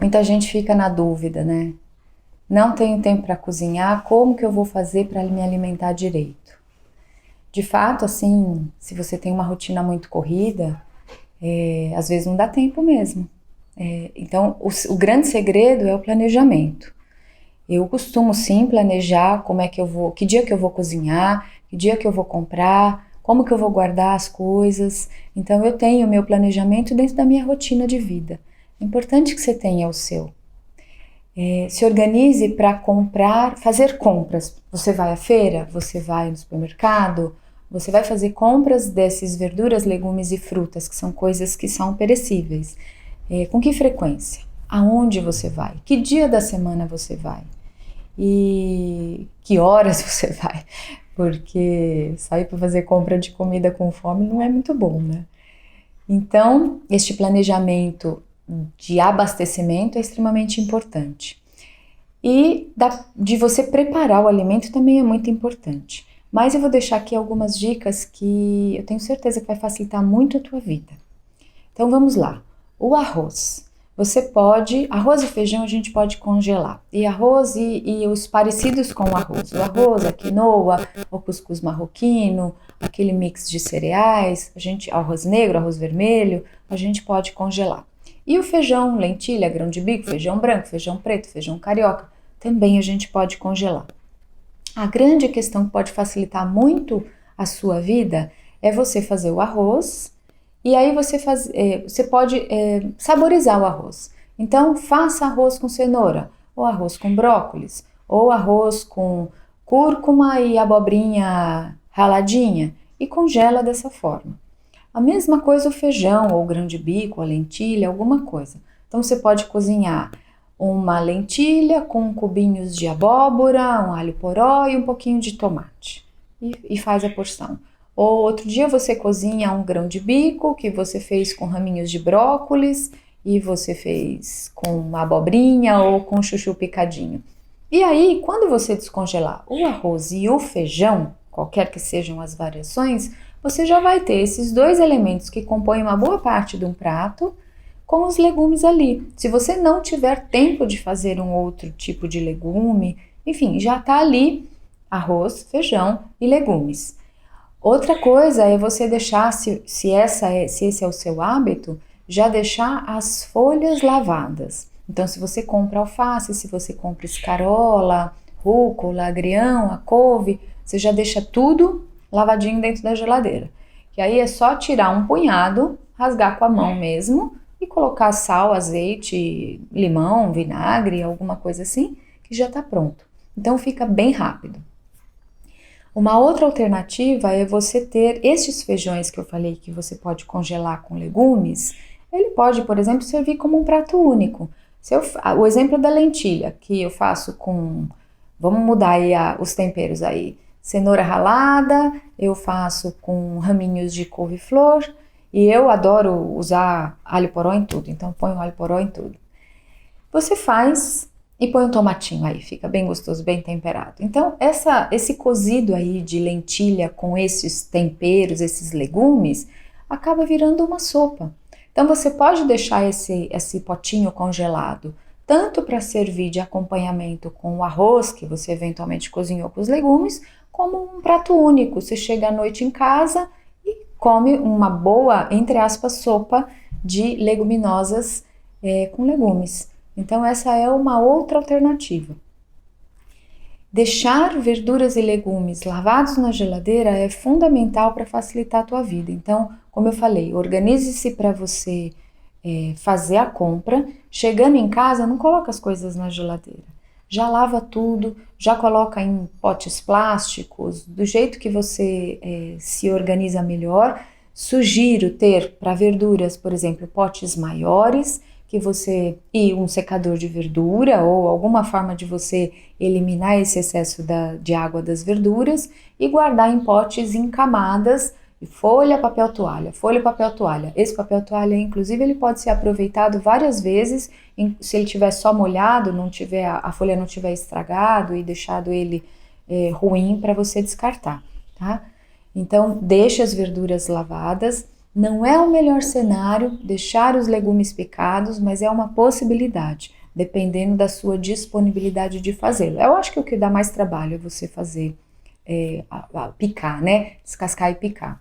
Muita gente fica na dúvida, né? Não tenho tempo para cozinhar, como que eu vou fazer para me alimentar direito? De fato, assim, se você tem uma rotina muito corrida, às vezes não dá tempo mesmo. Então, o grande segredo é o planejamento. Eu costumo sim planejar como é que eu vou, que dia que eu vou cozinhar, que dia que eu vou comprar, como que eu vou guardar as coisas. Então eu tenho o meu planejamento dentro da minha rotina de vida. É importante que você tenha o seu. Se organize para comprar, fazer compras. Você vai à feira, você vai no supermercado, você vai fazer compras dessas verduras, legumes e frutas, que são coisas que são perecíveis. Com que frequência? Aonde você vai? Que dia da semana você vai? E que horas você vai? Porque sair para fazer compra de comida com fome não é muito bom, né? Então, este planejamento de abastecimento é extremamente importante. E de você preparar o alimento também é muito importante. Mas eu vou deixar aqui algumas dicas que eu tenho certeza que vai facilitar muito a tua vida. Então vamos lá. O arroz. Você pode, arroz e feijão a gente pode congelar. E arroz e os parecidos com o arroz. O arroz, a quinoa, o cuscuz marroquino, aquele mix de cereais, arroz negro, arroz vermelho, a gente pode congelar. E o feijão, lentilha, grão de bico, feijão branco, feijão preto, feijão carioca, também a gente pode congelar. A grande questão que pode facilitar muito a sua vida é você fazer o arroz. E aí você pode saborizar o arroz. Então, faça arroz com cenoura, ou arroz com brócolis, ou arroz com cúrcuma e abobrinha raladinha, e congela dessa forma. A mesma coisa o feijão, ou o grão de bico, a lentilha, alguma coisa. Então, você pode cozinhar uma lentilha com cubinhos de abóbora, um alho poró e um pouquinho de tomate. E faz a porção. Ou outro dia você cozinha um grão de bico que você fez com raminhos de brócolis e você fez com uma abobrinha ou com chuchu picadinho. E aí, quando você descongelar o arroz e o feijão, qualquer que sejam as variações, você já vai ter esses dois elementos que compõem uma boa parte de um prato com os legumes ali. Se você não tiver tempo de fazer um outro tipo de legume, enfim, já está ali arroz, feijão e legumes. Outra coisa é você deixar, se esse é o seu hábito, já deixar as folhas lavadas. Então, se você compra alface, se você compra escarola, rúcula, agrião, a couve, você já deixa tudo lavadinho dentro da geladeira. E aí é só tirar um punhado, rasgar com a mão mesmo e colocar sal, azeite, limão, vinagre, alguma coisa assim, que já está pronto. Então fica bem rápido. Uma outra alternativa é você ter estes feijões que eu falei que você pode congelar com legumes. Ele pode, por exemplo, servir como um prato único. O exemplo da lentilha, que eu faço com... Vamos mudar aí os temperos aí. Cenoura ralada, eu faço com raminhos de couve-flor e eu adoro usar alho poró em tudo, então ponho alho poró em tudo. Você faz e põe um tomatinho aí, fica bem gostoso, bem temperado. Então, esse cozido aí de lentilha com esses temperos, esses legumes, acaba virando uma sopa. Então, você pode deixar esse potinho congelado, tanto para servir de acompanhamento com o arroz, que você eventualmente cozinhou com os legumes, como um prato único. Você chega à noite em casa e come uma boa, entre aspas, sopa de leguminosas com legumes. Então, essa é uma outra alternativa. Deixar verduras e legumes lavados na geladeira é fundamental para facilitar a tua vida. Então, como eu falei, organize-se para você fazer a compra. Chegando em casa, não coloca as coisas na geladeira. Já lava tudo, já coloca em potes plásticos, do jeito que você se organiza melhor. Sugiro ter para verduras, por exemplo, potes maiores, e um secador de verdura ou alguma forma de você eliminar esse excesso de água das verduras e guardar em potes em camadas, folha, papel toalha, folha, papel toalha. Esse papel toalha, inclusive, ele pode ser aproveitado várias vezes, se ele tiver só molhado, a folha não tiver estragado e deixado ele ruim para você descartar, tá? Então, deixe as verduras lavadas. Não é o melhor cenário deixar os legumes picados, mas é uma possibilidade, dependendo da sua disponibilidade de fazê-lo. Eu acho que o que dá mais trabalho é você fazer, picar, né? Descascar e picar.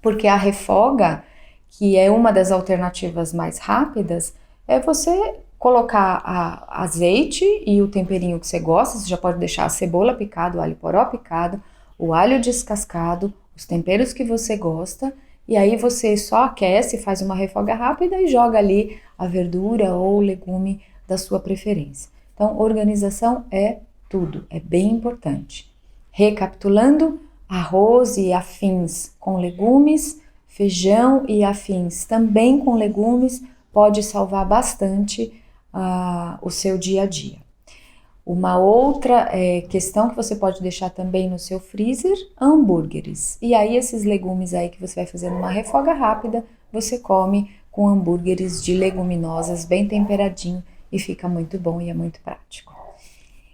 Porque a refoga, que é uma das alternativas mais rápidas, é você colocar azeite e o temperinho que você gosta. Você já pode deixar a cebola picada, o alho poró picado, o alho descascado, os temperos que você gosta, e aí você só aquece, faz uma refoga rápida e joga ali a verdura ou o legume da sua preferência. Então, organização é tudo, é bem importante. Recapitulando, arroz e afins com legumes, feijão e afins também com legumes, pode salvar bastante o seu dia a dia. Uma outra questão que você pode deixar também no seu freezer, hambúrgueres. E aí esses legumes aí que você vai fazer numa refoga rápida, você come com hambúrgueres de leguminosas bem temperadinho e fica muito bom e é muito prático.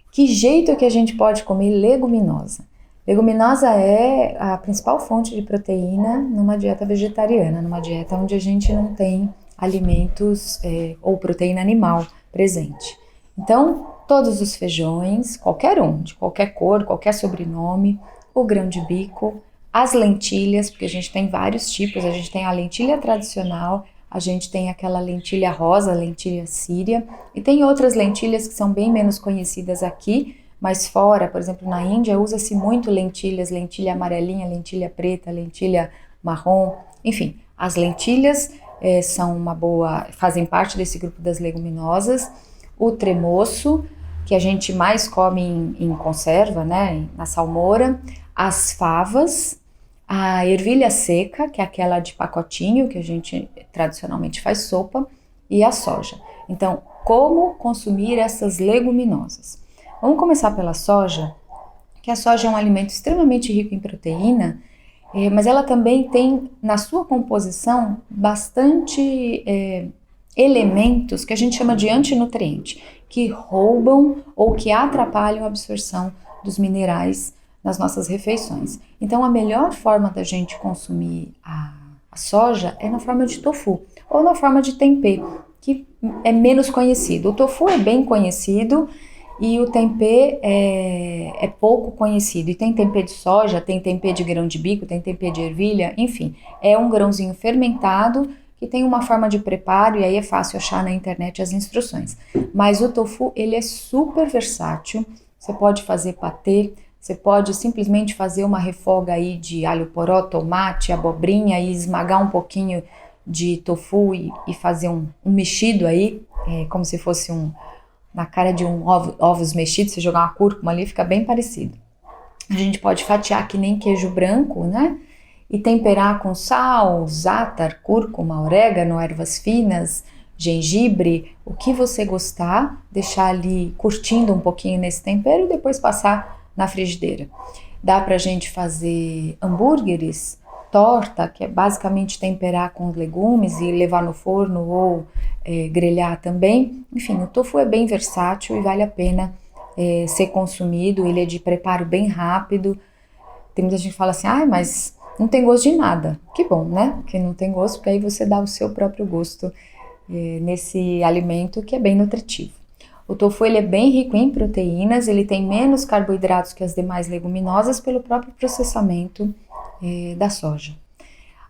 Que jeito que a gente pode comer leguminosa? Leguminosa é a principal fonte de proteína numa dieta vegetariana, numa dieta onde a gente não tem alimentos ou proteína animal presente. Então, todos os feijões, qualquer um, de qualquer cor, qualquer sobrenome, o grão de bico, as lentilhas, porque a gente tem vários tipos, a gente tem a lentilha tradicional, a gente tem aquela lentilha rosa, lentilha síria, e tem outras lentilhas que são bem menos conhecidas aqui, mas fora, por exemplo, na Índia, usa-se muito lentilhas, lentilha amarelinha, lentilha preta, lentilha marrom, enfim, as lentilhas são fazem parte desse grupo das leguminosas. O tremoço, que a gente mais come em conserva, né, na salmoura, as favas, a ervilha seca, que é aquela de pacotinho, que a gente tradicionalmente faz sopa, e a soja. Então, como consumir essas leguminosas? Vamos começar pela soja, que a soja é um alimento extremamente rico em proteína, mas ela também tem na sua composição bastante elementos que a gente chama de antinutriente, que roubam ou que atrapalham a absorção dos minerais nas nossas refeições. Então, a melhor forma da gente consumir a soja é na forma de tofu ou na forma de tempê, que é menos conhecido. O tofu é bem conhecido e o tempê é pouco conhecido. E tem tempê de soja, tem tempê de grão de bico, tem tempê de ervilha, enfim, é um grãozinho fermentado que tem uma forma de preparo e aí é fácil achar na internet as instruções. Mas o tofu, ele é super versátil, você pode fazer patê, você pode simplesmente fazer uma refoga aí de alho poró, tomate, abobrinha e esmagar um pouquinho de tofu e fazer um mexido aí, como se fosse na cara de ovos mexidos, você jogar uma cúrcuma ali, fica bem parecido. A gente pode fatiar que nem queijo branco, né? E temperar com sal, zátar, cúrcuma, orégano, ervas finas, gengibre, o que você gostar, deixar ali curtindo um pouquinho nesse tempero e depois passar na frigideira. Dá pra gente fazer hambúrgueres, torta, que é basicamente temperar com legumes e levar no forno ou grelhar também. Enfim, o tofu é bem versátil e vale a pena ser consumido, ele é de preparo bem rápido. Tem muita gente que fala assim, mas não tem gosto de nada. Que bom, né? Porque não tem gosto, porque aí você dá o seu próprio gosto nesse alimento que é bem nutritivo. O tofu ele é bem rico em proteínas, ele tem menos carboidratos que as demais leguminosas pelo próprio processamento da soja.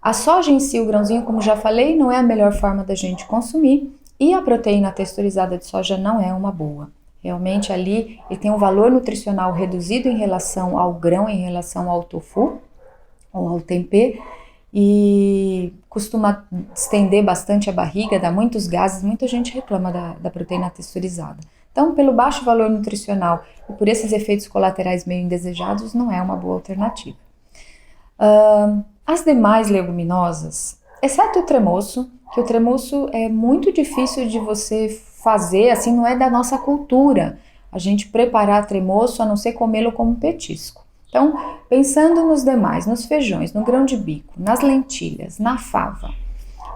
A soja em si, o grãozinho, como já falei, não é a melhor forma da gente consumir e a proteína texturizada de soja não é uma boa. Realmente ali ele tem um valor nutricional reduzido em relação ao grão, em relação ao tofu ou ao tempê e costuma estender bastante a barriga, dá muitos gases, muita gente reclama da proteína texturizada. Então, pelo baixo valor nutricional e por esses efeitos colaterais meio indesejados, não é uma boa alternativa. As demais leguminosas, exceto o tremoço, que o tremoço é muito difícil de você fazer, assim, não é da nossa cultura a gente preparar tremoço a não ser comê-lo como petisco. Então, pensando nos demais, nos feijões, no grão de bico, nas lentilhas, na fava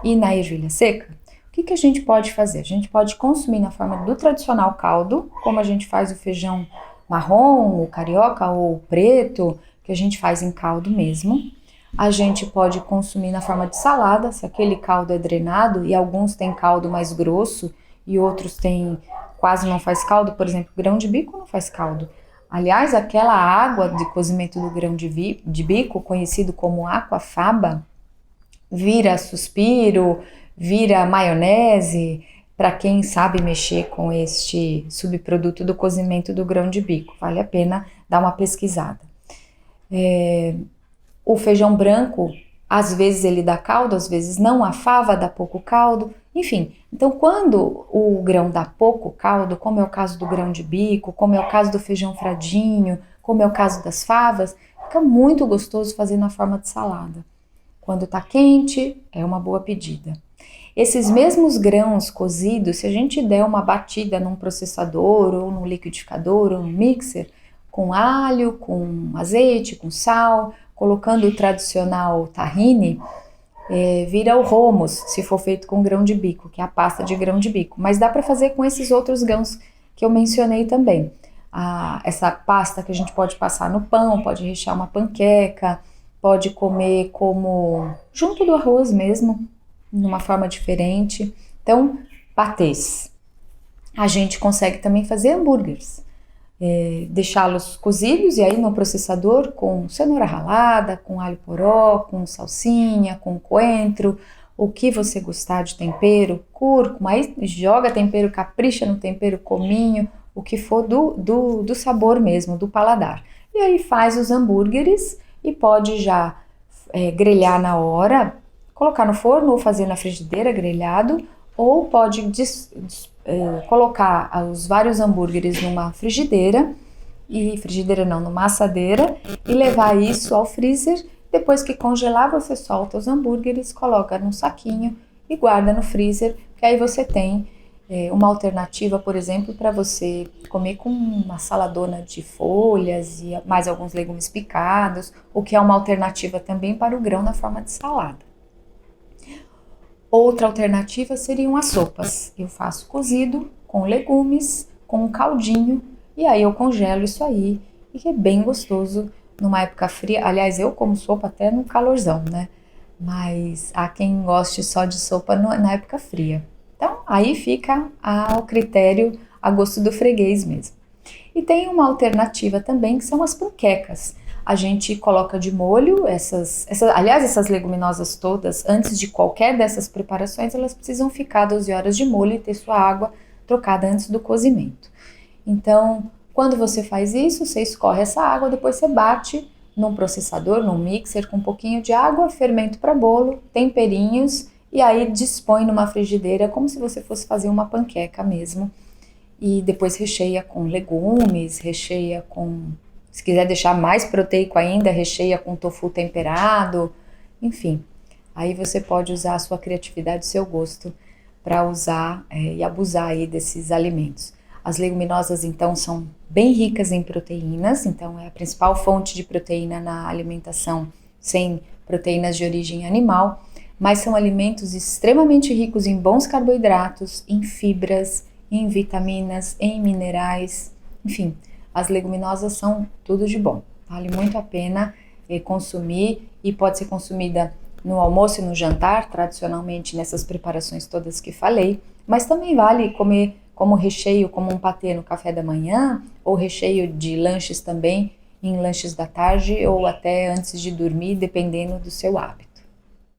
e na ervilha seca, o que a gente pode fazer? A gente pode consumir na forma do tradicional caldo, como a gente faz o feijão marrom, o carioca ou o preto, que a gente faz em caldo mesmo. A gente pode consumir na forma de salada, se aquele caldo é drenado, e alguns têm caldo mais grosso e outros têm quase não faz caldo, por exemplo, grão de bico não faz caldo. Aliás, aquela água de cozimento do grão de bico, conhecido como aquafaba, vira suspiro, vira maionese, para quem sabe mexer com este subproduto do cozimento do grão de bico. Vale a pena dar uma pesquisada. O feijão branco, às vezes ele dá caldo, às vezes não, a fava dá pouco caldo, enfim. Então, quando o grão dá pouco caldo, como é o caso do grão de bico, como é o caso do feijão fradinho, como é o caso das favas, fica muito gostoso fazer na forma de salada. Quando tá quente, é uma boa pedida. Esses mesmos grãos cozidos, se a gente der uma batida num processador, ou num liquidificador, ou num mixer, com alho, com azeite, com sal, colocando o tradicional tahine, vira o hummus, se for feito com grão de bico, que é a pasta de grão de bico. Mas dá para fazer com esses outros grãos que eu mencionei também. Essa pasta que a gente pode passar no pão, pode rechear uma panqueca, pode comer como junto do arroz mesmo, numa forma diferente. Então, patês. A gente consegue também fazer hambúrgueres. Deixá-los cozidos e aí no processador com cenoura ralada, com alho poró, com salsinha, com coentro, o que você gostar de tempero, cúrcuma, aí joga tempero, capricha no tempero, cominho, o que for do sabor mesmo, do paladar. E aí faz os hambúrgueres e pode já grelhar na hora, colocar no forno ou fazer na frigideira grelhado, ou pode colocar os vários hambúrgueres numa numa assadeira e levar isso ao freezer. Depois que congelar, você solta os hambúrgueres, coloca num saquinho e guarda no freezer, que aí você tem uma alternativa, por exemplo, para você comer com uma saladona de folhas e mais alguns legumes picados, o que é uma alternativa também para o grão na forma de salada. Outra alternativa seriam as sopas. Eu faço cozido com legumes, com um caldinho, e aí eu congelo isso aí, e que é bem gostoso numa época fria. Aliás, eu como sopa até no calorzão, né? Mas há quem goste só de sopa na época fria. Então, aí fica ao critério, a gosto do freguês mesmo. E tem uma alternativa também, que são as panquecas. A gente coloca de molho essas leguminosas todas, antes de qualquer dessas preparações, elas precisam ficar 12 horas de molho e ter sua água trocada antes do cozimento. Então, quando você faz isso, você escorre essa água, depois você bate num processador, num mixer com um pouquinho de água, fermento para bolo, temperinhos, e aí dispõe numa frigideira como se você fosse fazer uma panqueca mesmo. E depois recheia com legumes, recheia com... Se quiser deixar mais proteico ainda, recheia com tofu temperado, enfim. Aí você pode usar a sua criatividade, o seu gosto, para usar e abusar aí desses alimentos. As leguminosas, então, são bem ricas em proteínas, então é a principal fonte de proteína na alimentação sem proteínas de origem animal, mas são alimentos extremamente ricos em bons carboidratos, em fibras, em vitaminas, em minerais, enfim. As leguminosas são tudo de bom, vale muito a pena consumir e pode ser consumida no almoço e no jantar, tradicionalmente nessas preparações todas que falei, mas também vale comer como recheio, como um patê no café da manhã, ou recheio de lanches também, em lanches da tarde ou até antes de dormir, dependendo do seu hábito.